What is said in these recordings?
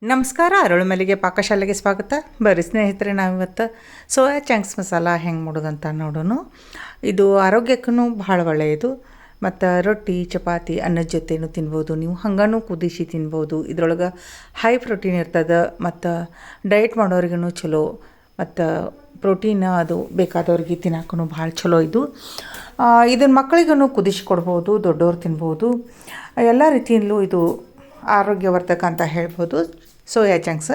ನಮಸ್ಕಾರ, ಅರಳುಮಲ್ಲಿಗೆ ಪಾಕಶಾಲೆಗೆ ಸ್ವಾಗತ. ಬರ್ರಿ ಸ್ನೇಹಿತರೆ, ನಾವಿವತ್ತು ಸೋಯಾ ಚಂಕ್ಸ್ ಮಸಾಲ ಹೆಂಗೆ ಮಾಡೋದಂತ ನೋಡೋಣ. ಇದು ಆರೋಗ್ಯಕ್ಕೂ ಭಾಳ ಒಳ್ಳೆಯದು. ಮತ್ತು ರೊಟ್ಟಿ, ಚಪಾತಿ, ಅನ್ನದ ಜೊತೆನೂ ತಿನ್ಬೋದು. ನೀವು ಹಂಗೂ ಕುದಿಸಿ ತಿನ್ಬೋದು. ಇದ್ರೊಳಗೆ ಹೈ ಪ್ರೋಟೀನ್ ಇರ್ತದೆ ಮತ್ತು ಡಯಟ್ ಮಾಡೋರಿಗೂ ಚಲೋ. ಮತ್ತು ಪ್ರೋಟೀನ್ ಅದು ಬೇಕಾದವ್ರಿಗೆ ತಿನ್ನೋಕ್ಕೂ ಭಾಳ ಚಲೋ. ಇದನ್ನು ಮಕ್ಕಳಿಗೂ ಕುದಿಸಿ ಕೊಡ್ಬೋದು, ದೊಡ್ಡವ್ರು ತಿನ್ಬೋದು. ಎಲ್ಲ ರೀತಿಯಲ್ಲೂ ಇದು ಆರೋಗ್ಯವರ್ಧಕ ಅಂತ ಹೇಳ್ಬೋದು ಸೋಯಾ ಚಂಕ್ಸ್.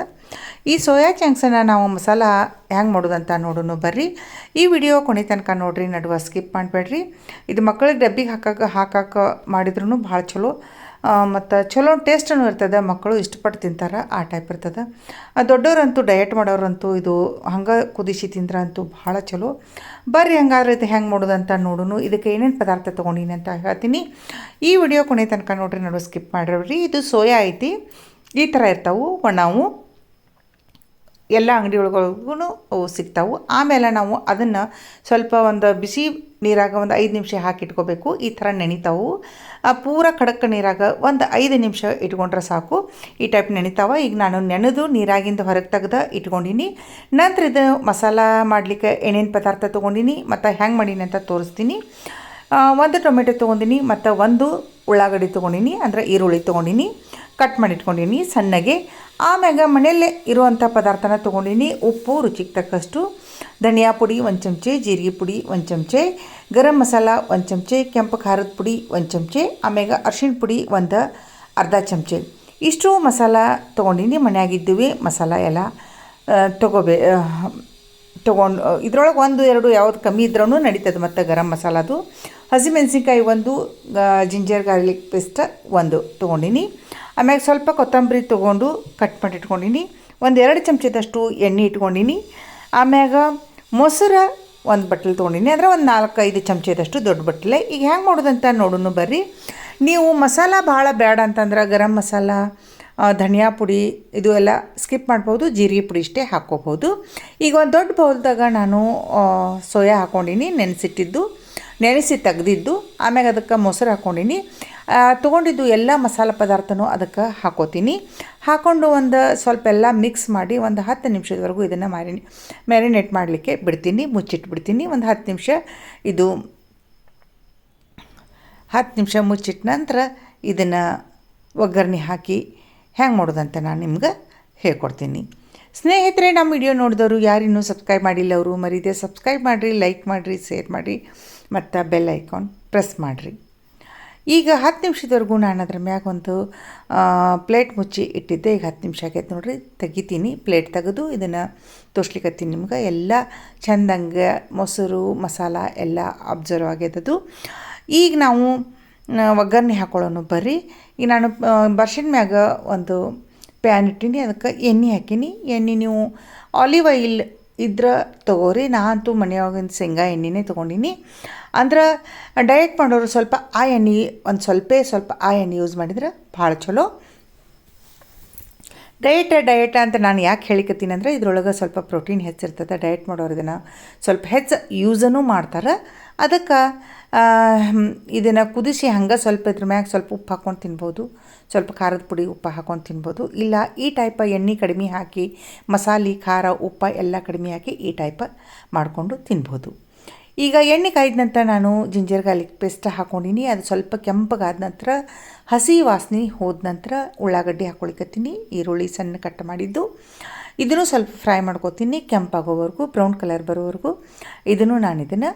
ಈ ಸೋಯಾ ಚಂಕ್ಸನ್ನು ನಾವು ಮಸಾಲ ಹೆಂಗೆ ಮಾಡೋದಂತ ನೋಡೋಣ ಬರ್ರಿ. ಈ ವಿಡಿಯೋ ಕೊನೆ ತನಕ ನೋಡಿರಿ, ನಡುವ ಸ್ಕಿಪ್ ಮಾಡಬೇಡ್ರಿ. ಇದು ಮಕ್ಕಳಿಗೆ ಡಬ್ಬಿಗೆ ಹಾಕಕ್ಕೆ ಮಾಡಿದ್ರೂ ಭಾಳ ಚಲೋ. ಮತ್ತು ಚಲೋ ಟೇಸ್ಟೂ ಇರ್ತದೆ, ಮಕ್ಕಳು ಇಷ್ಟಪಟ್ಟು ತಿಂತಾರೆ, ಆ ಟೈಪ್ ಇರ್ತದೆ. ದೊಡ್ಡವರಂತೂ ಡಯಟ್ ಮಾಡೋರಂತೂ ಇದು ಹಂಗೆ ಕುದಿಸಿ ತಿಂದ್ರಂತೂ ಭಾಳ ಚಲೋ. ಬರ್ರಿ ಹಂಗಾದ್ರೆ ಇದು ಹೆಂಗೆ ಮಾಡೋದಂತ ನೋಡೋಣ. ಇದಕ್ಕೆ ಏನೇನು ಪದಾರ್ಥ ತೊಗೊಂಡಿನಿ ಅಂತ ಹೇಳ್ತೀನಿ. ಈ ವಿಡಿಯೋ ಕೊನೆ ತನಕ ನೋಡಿರಿ, ನಡುವ ಸ್ಕಿಪ್ ಮಾಡಿರಿ. ಇದು ಸೋಯಾ ಐತಿ, ಈ ಥರ ಇರ್ತಾವೆ. ನಾವು ಎಲ್ಲ ಅಂಗಡಿ ಒಳಗೂ ಅವು ಸಿಗ್ತಾವೆ. ಆಮೇಲೆ ನಾವು ಅದನ್ನು ಸ್ವಲ್ಪ ಒಂದು ಬಿಸಿ ನೀರಾಗ ಒಂದು 5 ನಿಮಿಷ ಹಾಕಿಟ್ಕೋಬೇಕು. ಈ ಥರ ನೆನಿತಾವು. ಪೂರ ಖಡಕ್ ನೀರಾಗ ಒಂದು 5 ನಿಮಿಷ ಇಟ್ಕೊಂಡ್ರೆ ಸಾಕು. ಈ ಟೈಪ್ ನೆನಿತಾವೆ. ಈಗ ನಾನು ನೆನೆದು ನೀರಾಗಿಂದ ಹೊರಗೆ ತೆಗೆದು ಇಟ್ಕೊಂಡಿನಿ. ನಂತರ ಇದು ಮಸಾಲ ಮಾಡಲಿಕ್ಕೆ ಏನೇನು ಪದಾರ್ಥ ತೊಗೊಂಡಿನಿ ಮತ್ತು ಹೆಂಗೆ ಮಾಡೀನಿ ಅಂತ ತೋರಿಸ್ತೀನಿ. 1 ಟೊಮೆಟೊ ತೊಗೊಂಡಿನಿ ಮತ್ತು 1 ಉಳ್ಳಾಗಡ್ಡಿ ತೊಗೊಂಡಿನಿ, ಅಂದರೆ ಈರುಳ್ಳಿ ತೊಗೊಂಡಿನಿ, ಕಟ್ ಮಾಡಿ ಇಟ್ಕೊಂಡಿನಿ ಸಣ್ಣಗೆ. ಆಮ್ಯಾಗ ಮನೆಯಲ್ಲೇ ಇರುವಂಥ ಪದಾರ್ಥನ ತೊಗೊಂಡಿನಿ. ಉಪ್ಪು ರುಚಿಗೆ ತಕ್ಕಷ್ಟು, ಧನಿಯಾ ಪುಡಿ 1 ಚಮಚೆ, ಜೀರಿಗೆ ಪುಡಿ 1 ಚಮಚೆ, ಗರಂ ಮಸಾಲ 1 ಚಮಚೆ, ಕೆಂಪು ಖಾರದ ಪುಡಿ 1 ಚಮಚೆ, ಆಮ್ಯಾಗ ಅರ್ಶಿಣ ಪುಡಿ ಒಂದು ಅರ್ಧ ಚಮಚೆ. ಇಷ್ಟು ಮಸಾಲ ತೊಗೊಂಡಿನಿ. ಮನೆಯಾಗಿದ್ದೀವಿ ಮಸಾಲ ಎಲ್ಲ ತೊಗೊಂಡು ಇದ್ರೊಳಗೆ 1-2 ಯಾವ್ದು ಕಮ್ಮಿ ಇದ್ರೂ ನಡೀತದೆ. ಮತ್ತು ಗರಂ ಮಸಾಲದು, ಹಸಿಮೆಣ್ಸಿನ್ಕಾಯಿ 1, ಜಿಂಜರ್ ಗಾರ್ಲಿಕ್ ಪೇಸ್ಟ್ 1 ತೊಗೊಂಡಿನಿ. ಆಮ್ಯಾಗ ಸ್ವಲ್ಪ ಕೊತ್ತಂಬರಿ ತೊಗೊಂಡು ಕಟ್ ಮಾಡಿ ಇಟ್ಕೊಂಡಿನಿ. 1-2 ಚಮಚದಷ್ಟು ಎಣ್ಣೆ ಇಟ್ಕೊಂಡಿನಿ. ಆಮ್ಯಾಗ ಮೊಸರು 1 ಬಟ್ಲು ತೊಗೊಂಡಿನಿ, ಅಂದರೆ ಒಂದು 4-5 ಚಮಚದಷ್ಟು ದೊಡ್ಡ ಬಟ್ಲೆ. ಈಗ ಹೆಂಗೆ ಮಾಡೋದಂತ ನೋಡೋಣ ಬರ್ರಿ. ನೀವು ಮಸಾಲ ಭಾಳ ಬೇಡ ಅಂತಂದ್ರೆ ಗರಂ ಮಸಾಲ, ಧನಿಯಾ ಪುಡಿ ಇದು ಎಲ್ಲ ಸ್ಕಿಪ್ ಮಾಡ್ಬೋದು. ಜೀರಿಗೆ ಪುಡಿ ಇಷ್ಟೇ ಹಾಕ್ಕೋಬೋದು. ಈಗ ಒಂದು ದೊಡ್ಡ ಬೌಲ್ದಾಗ ನಾನು ಸೋಯಾ ಹಾಕ್ಕೊಂಡಿನಿ, ನೆನೆಸಿ ತೆಗ್ದಿದ್ದು. ಆಮ್ಯಾಗ ಅದಕ್ಕೆ ಮೊಸರು ಹಾಕ್ಕೊಂಡಿನಿ. ತೊಗೊಂಡಿದ್ದು ಎಲ್ಲ ಮಸಾಲೆ ಪದಾರ್ಥನೂ ಅದಕ್ಕೆ ಹಾಕೋತೀನಿ. ಹಾಕ್ಕೊಂಡು ಒಂದು ಸ್ವಲ್ಪ ಎಲ್ಲ ಮಿಕ್ಸ್ ಮಾಡಿ ಒಂದು 10 ನಿಮಿಷದವರೆಗೂ ಇದನ್ನು ಮ್ಯಾರಿನೇಟ್ ಮಾಡಲಿಕ್ಕೆ ಬಿಡ್ತೀನಿ, ಮುಚ್ಚಿಟ್ಬಿಡ್ತೀನಿ. ಒಂದು 10 ನಿಮಿಷ ಇದು 10 ನಿಮಿಷ ಮುಚ್ಚಿಟ್ಟ ನಂತರ ಇದನ್ನು ಒಗ್ಗರಣೆ ಹಾಕಿ ಹೆಂಗೆ ಮಾಡೋದಂತ ನಾನು ನಿಮ್ಗೆ ಹೇಳ್ಕೊಡ್ತೀನಿ. ಸ್ನೇಹಿತರೆ, ನಮ್ಮ ವಿಡಿಯೋ ನೋಡಿದವರು ಯಾರಿನ್ನೂ ಸಬ್ಸ್ಕ್ರೈಬ್ ಮಾಡಿಲ್ಲ ಅವರು ಮರೀದೆ ಸಬ್ಸ್ಕ್ರೈಬ್ ಮಾಡಿರಿ, ಲೈಕ್ ಮಾಡಿರಿ, ಶೇರ್ ಮಾಡಿರಿ ಮತ್ತು ಬೆಲ್ ಐಕಾನ್ ಪ್ರೆಸ್ ಮಾಡಿರಿ. ಈಗ 10 ನಿಮಿಷದವರೆಗೂ ನಾನು ಅದ್ರ ಮ್ಯಾಗ ಒಂದು ಪ್ಲೇಟ್ ಮುಚ್ಚಿ ಇಟ್ಟಿದ್ದೆ. ಈಗ 10 ನಿಮಿಷ ಆಗೈತೆ ನೋಡಿರಿ, ತೆಗಿತೀನಿ. ಪ್ಲೇಟ್ ತೆಗೆದು ಇದನ್ನು ತೋರಿಸ್ಲಿಕ್ಕತ್ತೀನಿ ನಿಮ್ಗೆ. ಎಲ್ಲ ಚೆಂದಂಗೆ ಮೊಸರು ಮಸಾಲ ಎಲ್ಲ ಅಬ್ಸರ್ವ್ ಆಗ್ಯದದು. ಈಗ ನಾವು ಒಗ್ಗರಣೆ ಹಾಕೊಳ್ಳೋಣ ಬರ್ರಿ. ಈಗ ನಾನು ಬರ್ಷಿನ ಮ್ಯಾಗ ಒಂದು ಪ್ಯಾನ್ ಇಟ್ಟೀನಿ, ಅದಕ್ಕೆ ಎಣ್ಣೆ ಹಾಕೀನಿ. ಎಣ್ಣೆ ನೀವು ಆಲಿವ್ ಆಯಿಲ್ ಇದ್ರೆ ತೊಗೋರಿ. ನಾನಂತೂ ಮನೆಯಾಗಿನ ಶೇಂಗಾ ಎಣ್ಣೆನೇ ತೊಗೊಂಡಿನಿ. ಅಂದ್ರೆ ಡಯಟ್ ಮಾಡೋರು ಸ್ವಲ್ಪ ಆ ಎಣ್ಣೆ ಸ್ವಲ್ಪ ಆ ಎಣ್ಣೆ ಯೂಸ್ ಮಾಡಿದ್ರೆ ಭಾಳ ಚಲೋ. ಡಯಟ್ ಅಂತ ನಾನು ಯಾಕೆ ಹೇಳಿಕತ್ತೀನಿ ಅಂದರೆ ಇದ್ರೊಳಗೆ ಸ್ವಲ್ಪ ಪ್ರೋಟೀನ್ ಹೆಚ್ಚಿರ್ತದೆ. ಡಯಟ್ ಮಾಡೋರು ಇದನ್ನು ಸ್ವಲ್ಪ ಹೆಚ್ಚು ಯೂಸನ್ನು ಮಾಡ್ತಾರೆ. ಅದಕ್ಕೆ ಇದನ್ನು ಕುದಿಸಿ ಹಂಗೆ ಸ್ವಲ್ಪ ಇದ್ರ ಮ್ಯಾಗ ಸ್ವಲ್ಪ ಉಪ್ಪು ಹಾಕ್ಕೊಂಡು ತಿನ್ಬೋದು, ಸ್ವಲ್ಪ ಖಾರದ ಪುಡಿ ಉಪ್ಪು ಹಾಕ್ಕೊಂಡು ತಿನ್ಬೋದು. ಇಲ್ಲ ಈ ಟೈಪ ಎಣ್ಣೆ ಕಡಿಮೆ ಹಾಕಿ ಮಸಾಲೆ ಖಾರ ಉಪ್ಪು ಎಲ್ಲ ಕಡಿಮೆ ಹಾಕಿ ಈ ಟೈಪ ಮಾಡಿಕೊಂಡು ತಿನ್ಬೋದು. ಈಗ ಎಣ್ಣೆ ಕಾಯ್ದ ನಂತರ ನಾನು ಜಿಂಜರ್ ಗಾರ್ಲಿಕ್ ಪೇಸ್ಟ್ ಹಾಕ್ಕೊಂಡಿನಿ. ಅದು ಸ್ವಲ್ಪ ಕೆಂಪಗಾದ ನಂತರ ಹಸಿ ವಾಸನೆ ಹೋದ ನಂತರ ಉಳ್ಳಾಗಡ್ಡಿ ಹಾಕ್ಕೊಳಿಕತ್ತೀನಿ. ಈರುಳ್ಳಿ ಸಣ್ಣ ಕಟ್ ಮಾಡಿದ್ದು ಇದನ್ನು ಸ್ವಲ್ಪ ಫ್ರೈ ಮಾಡ್ಕೊತೀನಿ, ಕೆಂಪಾಗೋವರೆಗೂ, ಬ್ರೌನ್ ಕಲರ್ ಬರೋವರೆಗೂ ಇದನ್ನು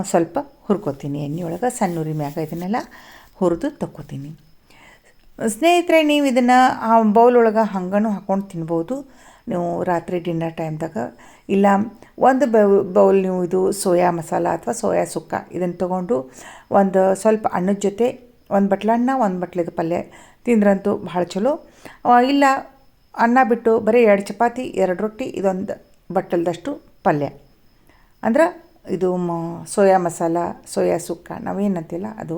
ಸ್ವಲ್ಪ ಹುರ್ಕೋತೀನಿ ಎಣ್ಣೆಯೊಳಗೆ. ಸಣ್ಣ ಉರಿ ಮ್ಯಾಗ ಇದನ್ನೆಲ್ಲ ಹುರಿದು ತಕ್ಕೋತೀನಿ. ಸ್ನೇಹಿತರೆ, ನೀವು ಇದನ್ನು ಆ ಬೌಲ್ ಒಳಗೆ ಹಂಗನೂ ಹಾಕ್ಕೊಂಡು ತಿನ್ಬೋದು ನೀವು ರಾತ್ರಿ ಡಿನ್ನರ್ ಟೈಮ್ದಾಗ. ಇಲ್ಲ ಒಂದು ಬೌಲ್ ನೀವು ಇದು ಸೋಯಾ ಮಸಾಲ ಅಥವಾ ಸೋಯಾ ಸುಕ್ಕ ಇದನ್ನು ತೊಗೊಂಡು ಒಂದು ಸ್ವಲ್ಪ ಅನ್ನದ ಜೊತೆ 1 ಬಟ್ಲು ಅನ್ನ 1 ಬಟ್ಲಿದ ಪಲ್ಯ ತಿಂದ್ರಂತೂ ಭಾಳ ಚಲೋ. ಇಲ್ಲ ಅನ್ನ ಬಿಟ್ಟು ಬರೀ 2 ಚಪಾತಿ 2 ರೊಟ್ಟಿ ಇದೊಂದು ಬಟ್ಟಲ್ದಷ್ಟು ಪಲ್ಯ, ಅಂದ್ರೆ ಇದು ಸೋಯಾ ಮಸಾಲ ಸೋಯಾ ಸುಕ್ಕ ನಾವೇನಂತಿಲ್ಲ ಅದು.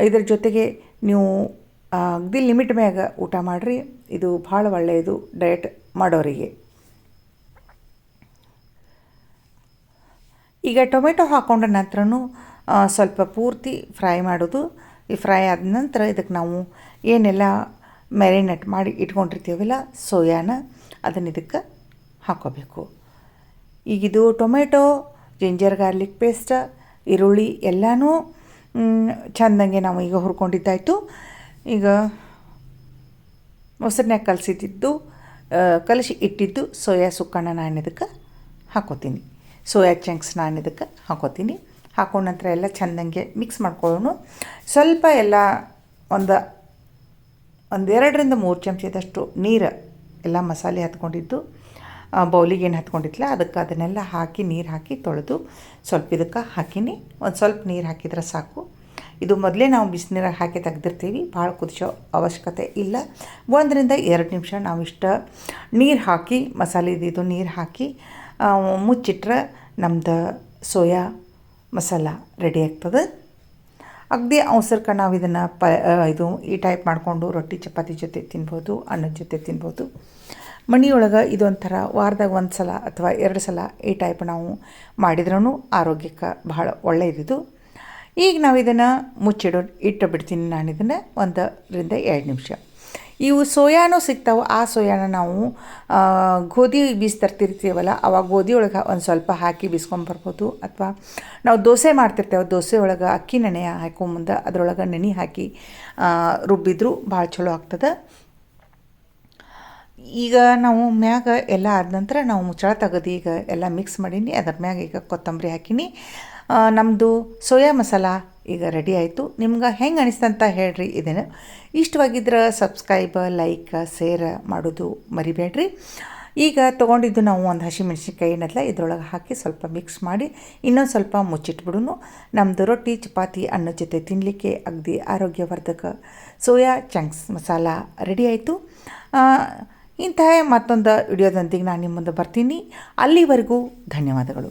ಇದ್ರ ಜೊತೆಗೆ ನೀವು ಅಗದಿ ಲಿಮಿಟ್ ಮ್ಯಾಗ ಊಟ ಮಾಡಿರಿ. ಇದು ಭಾಳ ಒಳ್ಳೆಯದು ಡಯಟ್ ಮಾಡೋರಿಗೆ. ಈಗ ಟೊಮೆಟೊ ಹಾಕ್ಕೊಂಡ ನಂತರನೂ ಸ್ವಲ್ಪ ಪೂರ್ತಿ ಫ್ರೈ ಮಾಡೋದು. ಈ ಫ್ರೈ ಆದ ನಂತರ ಇದಕ್ಕೆ ನಾವು ಏನೆಲ್ಲ ಮ್ಯಾರಿನೇಟ್ ಮಾಡಿ ಇಟ್ಕೊಂಡಿರ್ತೀವಲ್ಲ ಸೋಯಾನ ಅದನ್ನು ಇದಕ್ಕೆ ಹಾಕ್ಕೋಬೇಕು. ಈಗಿದು ಟೊಮೆಟೊ, ಜಿಂಜರ್ ಗಾರ್ಲಿಕ್ ಪೇಸ್ಟ್, ಈರುಳ್ಳಿ ಎಲ್ಲನೂ ಚೆಂದಂಗೆ ನಾವು ಈಗ ಹುರ್ಕೊಂಡಿದ್ದಾಯಿತು. ಈಗ ಮೊಸರಿನಾಗ ಕಲಸಿ ಇಟ್ಟಿದ್ದು ಸೋಯಾ ಸುಕ್ಕನ್ನು ನಾನು ಇದಕ್ಕೆ ಹಾಕ್ಕೋತೀನಿ. ಸೋಯಾ ಚಂಕ್ಸ್ ನಾನು ಇದಕ್ಕೆ ಹಾಕ್ಕೋತೀನಿ. ಹಾಕೊಂಡ ನಂತರ ಎಲ್ಲ ಚೆಂದಂಗೆ ಮಿಕ್ಸ್ ಮಾಡ್ಕೊಳ್ಳೋಣ. ಸ್ವಲ್ಪ ಎಲ್ಲ ಒಂದು 2-3 ಚಮಚದಷ್ಟು ನೀರು ಎಲ್ಲ ಮಸಾಲೆ ಹತ್ಕೊಂಡಿದ್ದು ಬೌಲಿಗೆ ಏನು ಹತ್ಕೊಂಡಿತ್ತಲ್ಲ ಅದನ್ನೆಲ್ಲ ಹಾಕಿ ನೀರು ಹಾಕಿ ತೊಳೆದು ಸ್ವಲ್ಪ ಇದಕ್ಕೆ ಹಾಕಿನಿ. ಒಂದು ಸ್ವಲ್ಪ ನೀರು ಹಾಕಿದ್ರೆ ಸಾಕು. ಇದು ಮೊದಲೇ ನಾವು ಬಿಸಿನೀರಾಗ ಹಾಕಿ ತೆಗ್ದಿರ್ತೀವಿ, ಭಾಳ ಕುದಿಸೋ ಅವಶ್ಯಕತೆ ಇಲ್ಲ. 1-2 ನಿಮಿಷ ನಾವು ನೀರು ಹಾಕಿ ಮಸಾಲೆ ಇದು ನೀರು ಹಾಕಿ ಮುಚ್ಚಿಟ್ರೆ ನಮ್ದು ಸೋಯಾ ಮಸಾಲ ರೆಡಿ ಆಗ್ತದೆ. ಅಗದಿ ಅವಸರಕ್ಕೆ ನಾವು ಇದನ್ನು ಈ ಟೈಪ್ ಮಾಡಿಕೊಂಡು ರೊಟ್ಟಿ ಚಪಾತಿ ಜೊತೆ ತಿನ್ಬೋದು, ಅನ್ನದ ಜೊತೆ ತಿನ್ಬೋದು. ಮನೆಯೊಳಗೆ ಇದೊಂಥರ ವಾರದಾಗ 1 ಸಲ ಅಥವಾ 2 ಸಲ ಈ ಟೈಪ್ ನಾವು ಮಾಡಿದ್ರೂ ಆರೋಗ್ಯಕ್ಕೆ ಭಾಳ ಒಳ್ಳೆಯದಿದು. ಈಗ ನಾವು ಇದನ್ನು ಇಟ್ಟು ಬಿಡ್ತೀನಿ. ನಾನು ಇದನ್ನು 1-2 ನಿಮಿಷ. ಇವು ಸೋಯಾನೂ ಸಿಗ್ತಾವೆ. ಆ ಸೋಯಾನ ನಾವು ಗೋಧಿ ಬೀಸ್ ತರ್ತಿರ್ತೀವಲ್ಲ ಅವಾಗ ಗೋಧಿ ಒಳಗೆ ಒಂದು ಸ್ವಲ್ಪ ಹಾಕಿ ಬೀಸ್ಕೊಂಬರ್ಬೋದು. ಅಥವಾ ನಾವು ದೋಸೆ ಮಾಡ್ತಿರ್ತೇವೆ, ದೋಸೆ ಒಳಗೆ ಅಕ್ಕಿ ನೆನೆ ಹಾಕೊಂಬಂದು ಅದರೊಳಗೆ ನೆನೆ ಹಾಕಿ ರುಬ್ಬಿದ್ರು ಭಾಳ ಚಲೋ ಆಗ್ತದೆ. ಈಗ ನಾವು ಮ್ಯಾಗ ಎಲ್ಲ ಆದ ನಂತರ ನಾವು ಮುಚ್ಚಳ ತೆಗೆದು ಈಗ ಎಲ್ಲ ಮಿಕ್ಸ್ ಮಾಡೀನಿ. ಅದ್ರ ಮ್ಯಾಗ ಈಗ ಕೊತ್ತಂಬರಿ ಹಾಕೀನಿ. ನಮ್ಮದು ಸೋಯಾ ಮಸಾಲ ಈಗ ರೆಡಿ ಆಯಿತು. ನಿಮ್ಗೆ ಹೆಂಗೆ ಅನಿಸ್ತಂತ ಹೇಳ್ರಿ. ಇದನ್ನು ಇಷ್ಟವಾಗಿದ್ರೆ ಸಬ್ಸ್ಕ್ರೈಬ್, ಲೈಕ್, ಶೇರ್ ಮಾಡೋದು ಮರಿಬೇಡ್ರಿ. ಈಗ ತೊಗೊಂಡಿದ್ದು ನಾವು ಒಂದು ಹಸಿಮೆಣ್ಸಿನ್ಕಾಯಿ ಏನಲ್ಲ ಇದ್ರೊಳಗೆ ಹಾಕಿ ಸ್ವಲ್ಪ ಮಿಕ್ಸ್ ಮಾಡಿ ಇನ್ನೊಂದು ಸ್ವಲ್ಪ ಮುಚ್ಚಿಟ್ಬಿಡೋನು. ನಮ್ಮದು ರೊಟ್ಟಿ ಚಪಾತಿ ಅನ್ನೋ ಜೊತೆ ತಿನ್ನಲಿಕ್ಕೆ ಅಗದಿ ಆರೋಗ್ಯವರ್ಧಕ ಸೋಯಾ ಚಂಕ್ಸ್ ಮಸಾಲ ರೆಡಿ ಆಯಿತು. ಇಂತಹ ಮತ್ತೊಂದು ವಿಡಿಯೋದೊಂದಿಗೆ ನಾನು ನಿಮ್ಮ ಮುಂದೆ ಬರ್ತೀನಿ. ಅಲ್ಲಿವರೆಗೂ ಧನ್ಯವಾದಗಳು.